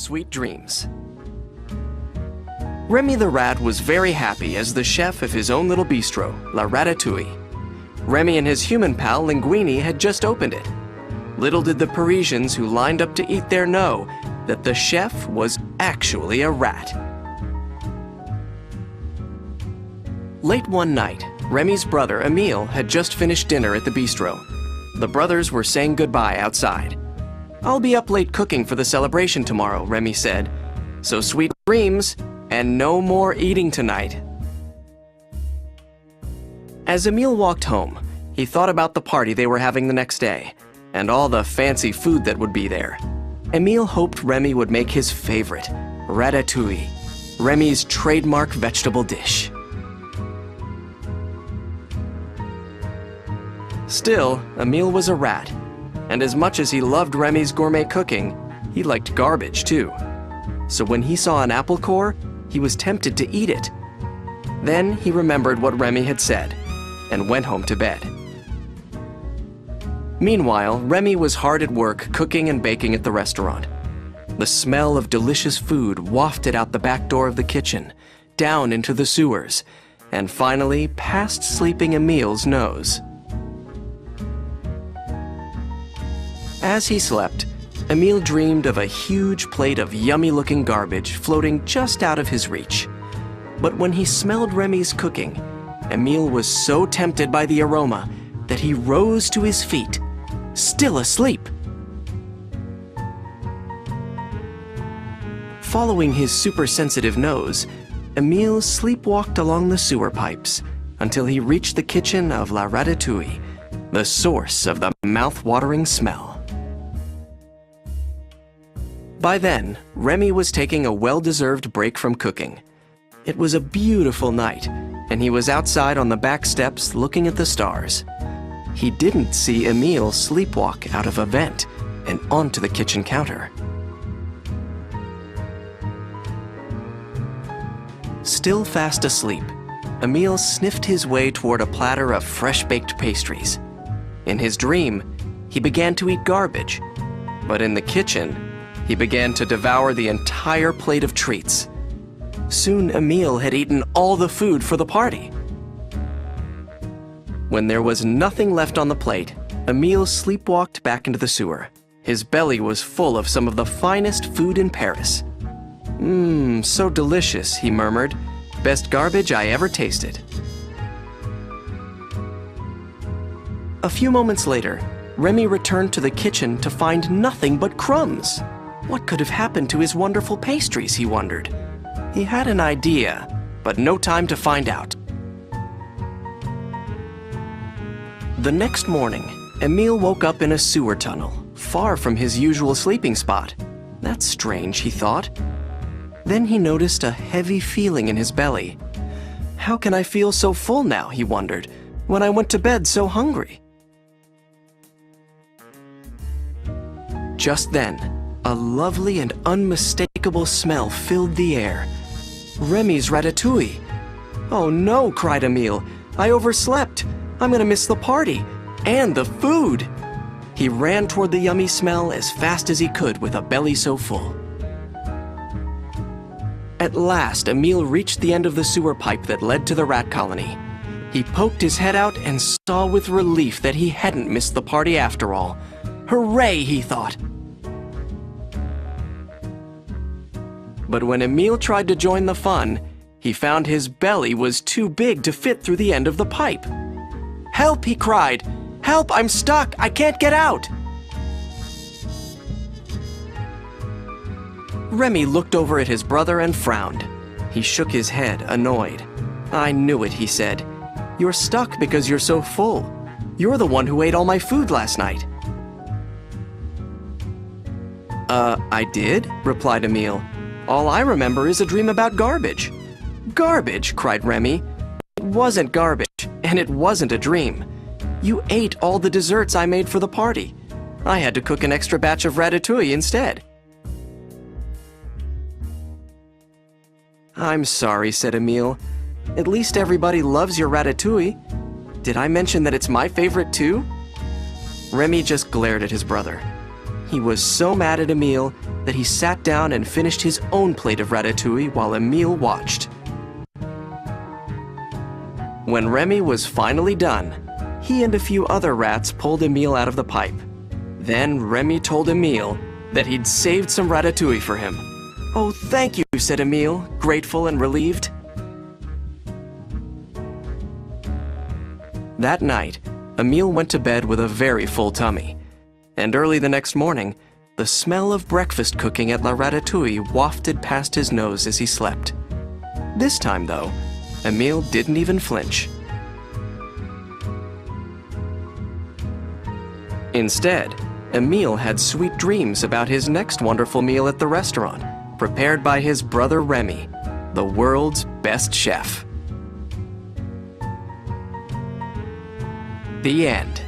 Sweet dreams. Remy the rat was very happy as the chef of his own little bistro, La Ratatouille. Remy and his human pal Linguini had just opened it. Little did the Parisians who lined up to eat there know that the chef was actually a rat. Late one night, Remy's brother Emile had just finished dinner at the bistro. The brothers were saying goodbye outside. "I'll be up late cooking for the celebration tomorrow," Remy said. "So sweet dreams, and no more eating tonight." As Emile walked home, he thought about the party they were having the next day, and all the fancy food that would be there. Emile hoped Remy would make his favorite, ratatouille, Remy's trademark vegetable dish. Still, Emile was a rat, and as much as he loved Remy's gourmet cooking, he liked garbage too. So when he saw an apple core, he was tempted to eat it. Then he remembered what Remy had said, and went home to bed. Meanwhile, Remy was hard at work cooking and baking at the restaurant. The smell of delicious food wafted out the back door of the kitchen, down into the sewers, and finally past sleeping Emile's nose. As he slept, Emile dreamed of a huge plate of yummy-looking garbage floating just out of his reach. But when he smelled Remy's cooking, Emile was so tempted by the aroma that he rose to his feet, still asleep. Following his super-sensitive nose, Emile sleepwalked along the sewer pipes until he reached the kitchen of La Ratatouille, the source of the mouth-watering smell. By then, Remy was taking a well-deserved break from cooking. It was a beautiful night, and he was outside on the back steps looking at the stars. He didn't see Emile sleepwalk out of a vent and onto the kitchen counter. Still fast asleep, Emile sniffed his way toward a platter of fresh-baked pastries. In his dream, he began to eat garbage, but in the kitchen, he began to devour the entire plate of treats. Soon, Emile had eaten all the food for the party. When there was nothing left on the plate, Emile sleepwalked back into the sewer. His belly was full of some of the finest food in Paris. So delicious," he murmured. "Best garbage I ever tasted." A few moments later, Remy returned to the kitchen to find nothing but crumbs. What could have happened to his wonderful pastries, he wondered. He had an idea, but no time to find out. The next morning, Emile woke up in a sewer tunnel, far from his usual sleeping spot. That's strange, he thought. Then he noticed a heavy feeling in his belly. How can I feel so full now, he wondered, when I went to bed so hungry? Just then, a lovely and unmistakable smell filled the air. Remy's ratatouille. "Oh no," cried Emile. "I overslept. I'm gonna miss the party. And the food." He ran toward the yummy smell as fast as he could with a belly so full. At last, Emile reached the end of the sewer pipe that led to the rat colony. He poked his head out and saw with relief that he hadn't missed the party after all. Hooray, he thought. But when Emile tried to join the fun, he found his belly was too big to fit through the end of the pipe. "Help!" he cried. "Help! I'm stuck! I can't get out!" Remy looked over at his brother and frowned. He shook his head, annoyed. "I knew it," he said. "You're stuck because you're so full. You're the one who ate all my food last night." I did?" replied Emile. "All I remember is a dream about garbage." "Garbage?" cried Remy. "It wasn't garbage, and it wasn't a dream. You ate all the desserts I made for the party. I had to cook an extra batch of ratatouille instead." "I'm sorry," said Emile. "At least everybody loves your ratatouille. Did I mention that it's my favorite too?" Remy just glared at his brother. He was so mad at Emile, that he sat down and finished his own plate of ratatouille while Emile watched. When Remy was finally done, he and a few other rats pulled Emile out of the pipe. Then Remy told Emile that he'd saved some ratatouille for him. "Oh, thank you," said Emile, grateful and relieved. That night, Emile went to bed with a very full tummy. And early the next morning, the smell of breakfast cooking at La Ratatouille wafted past his nose as he slept. This time, though, Emile didn't even flinch. Instead, Emile had sweet dreams about his next wonderful meal at the restaurant, prepared by his brother Remy, the world's best chef. The end.